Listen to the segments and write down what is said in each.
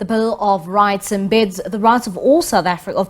The Bill of Rights embeds the rights of all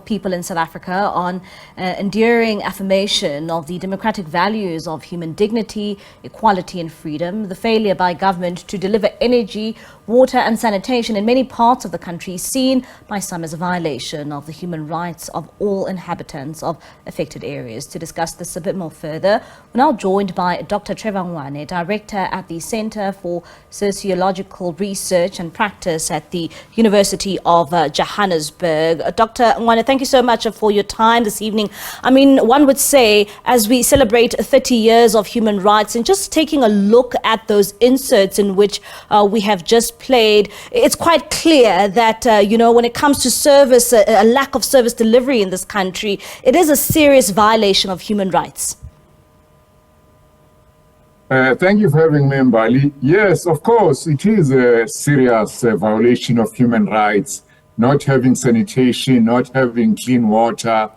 people in South Africa on enduring affirmation of the democratic values of human dignity, equality and freedom. The failure by government to deliver energy, water and sanitation in many parts of the country is seen by some as a violation of the human rights of all inhabitants of affected areas. To discuss this a bit more further, we're now joined by Dr Trevor Ngwane, Director at the Center for Sociological Research and Practice at the University of Johannesburg. Dr. Ngwane, thank you so much for your time this evening. I mean, one would say, as we celebrate 30 years of human rights, and just taking a look at those inserts in which we have just played, it's quite clear that, when it comes to service, a lack of service delivery in this country, it is a serious violation of human rights. Thank you for having me, Mbali. Yes, of course, it is a serious violation of human rights, not having sanitation, not having clean water,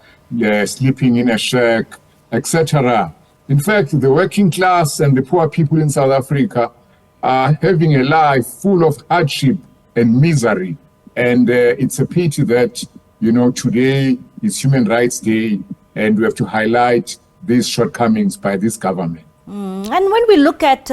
sleeping in a shack, etc. In fact, the working class and the poor people in South Africa are having a life full of hardship and misery. And it's a pity that, today is Human Rights Day, and we have to highlight these shortcomings by this government. And when we look at,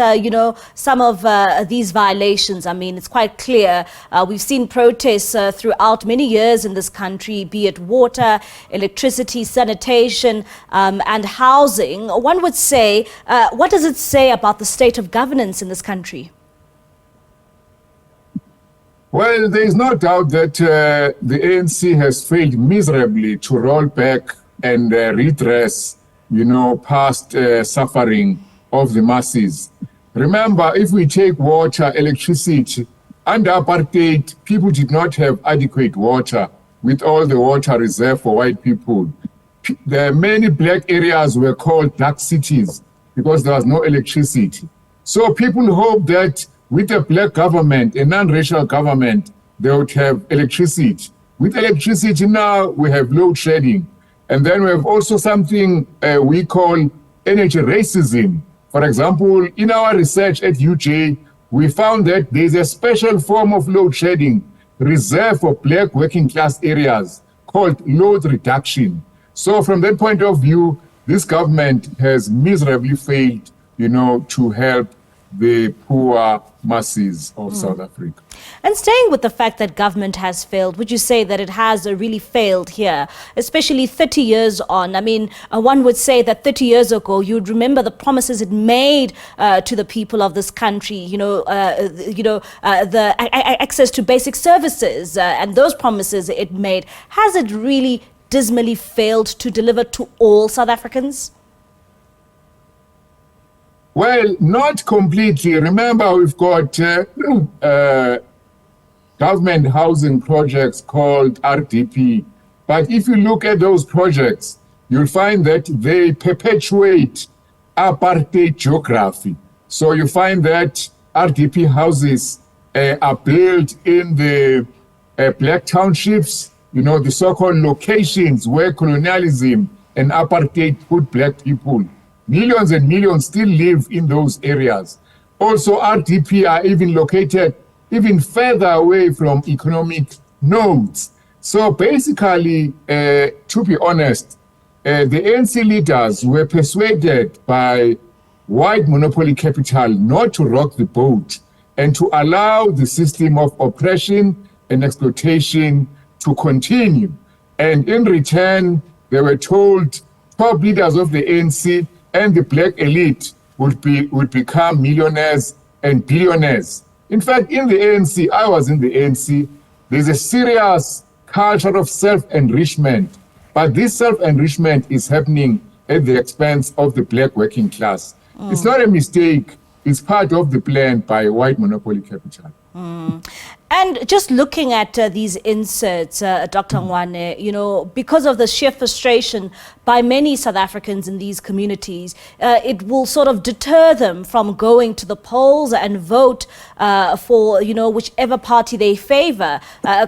some of these violations, I mean, it's quite clear. We've seen protests throughout many years in this country, be it water, electricity, sanitation, and housing. One would say, what does it say about the state of governance in this country? Well, there is no doubt that the ANC has failed miserably to roll back and redress past suffering of the masses. Remember, if we take water, electricity, under apartheid, people did not have adequate water with all the water reserved for white people. There are many black areas were called dark cities because there was no electricity. So people hope that with a black government, a non-racial government, they would have electricity. With electricity now, we have load shedding. And then we have also something we call energy racism. For example, in our research at UJ, we found that there's a special form of load shedding reserved for black working class areas called load reduction. So from that point of view, this government has miserably failed, to help the poor masses of South Africa. And staying with the fact that government has failed, would you say that it has really failed here, especially 30 years on? I mean, one would say that 30 years ago, you'd remember the promises it made to the people of this country, the access to basic services and those promises it made. Has it really dismally failed to deliver to all South Africans? Well, not completely. Remember, we've got government housing projects called RDP. But if you look at those projects, you'll find that they perpetuate apartheid geography. So you find that RDP houses are built in the black townships, the so-called locations where colonialism and apartheid put black people. Millions and millions still live in those areas. Also, RDP are even located even further away from economic nodes. So basically, to be honest, the ANC leaders were persuaded by white monopoly capital not to rock the boat and to allow the system of oppression and exploitation to continue. And in return, they were told top leaders of the ANC and the black elite would become millionaires and billionaires. In fact, in the ANC, I was in the ANC, there's a serious culture of self-enrichment, but this self-enrichment is happening at the expense of the black working class. It's not a mistake, it's part of the plan by white monopoly capital. And just looking at these inserts, Dr. Ngwane, because of the sheer frustration by many South Africans in these communities, it will sort of deter them from going to the polls and vote for, whichever party they favor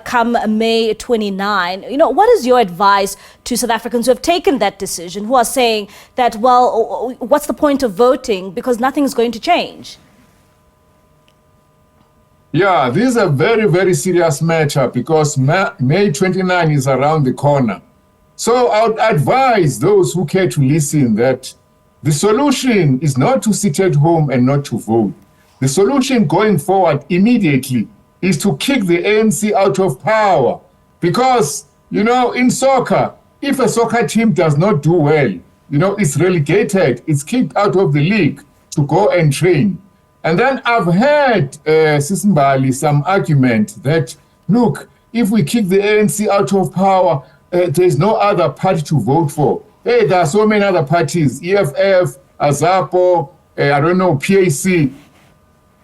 come May 29. What is your advice to South Africans who have taken that decision, who are saying that, well, what's the point of voting because nothing's going to change? Yeah, this is a very, very serious matter because May 29 is around the corner. So I would advise those who care to listen that the solution is not to sit at home and not to vote. The solution going forward immediately is to kick the ANC out of power. Because, in soccer, if a soccer team does not do well, it's relegated, it's kicked out of the league to go and train. And then I've heard, Sisimbali, some argument that, look, if we kick the ANC out of power, there's no other party to vote for. Hey, there are so many other parties, EFF, AZAPO, PAC.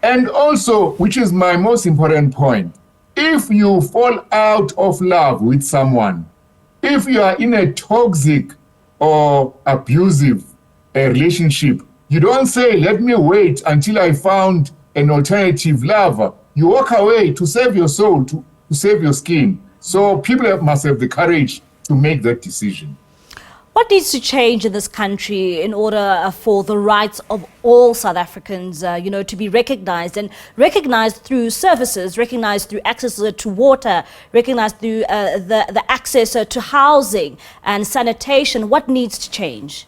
And also, which is my most important point, if you fall out of love with someone, if you are in a toxic or abusive relationship, you don't say, let me wait until I found an alternative lover. You walk away to save your soul, to save your skin. So people must have the courage to make that decision. What needs to change in this country in order for the rights of all South Africans, to be recognized, and recognized through services, recognized through access to water, recognized through the access to housing and sanitation? What needs to change?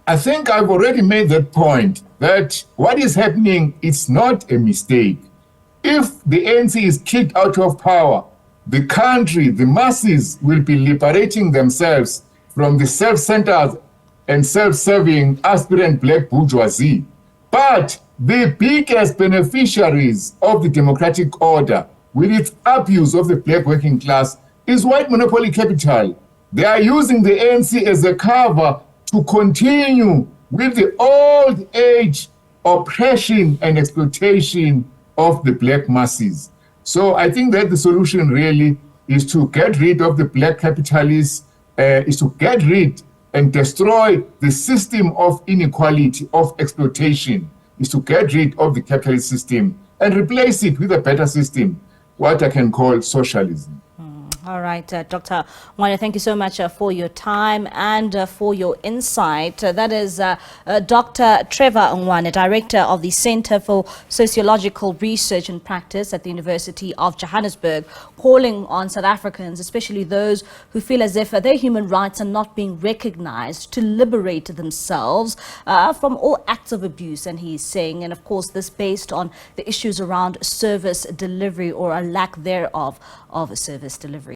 I think I've already made that point, that what is happening is not a mistake. If the ANC is kicked out of power, the country, the masses will be liberating themselves from the self-centered and self-serving aspirant black bourgeoisie. But the biggest beneficiaries of the democratic order, with its abuse of the black working class, is white monopoly capital. They are using the ANC as a cover to continue with the old age oppression and exploitation of the black masses. So I think that the solution really is to get rid of the black capitalists, is to get rid and destroy the system of inequality, of exploitation, is to get rid of the capitalist system and replace it with a better system, what I can call socialism. All right, Dr. Ngwane, thank you so much for your time and for your insight. That is Dr. Trevor Ngwane, Director of the Center for Sociological Research and Practice at the University of Johannesburg, calling on South Africans, especially those who feel as if their human rights are not being recognized, to liberate themselves from all acts of abuse. And he's saying, and of course, this based on the issues around service delivery or a lack thereof of service delivery.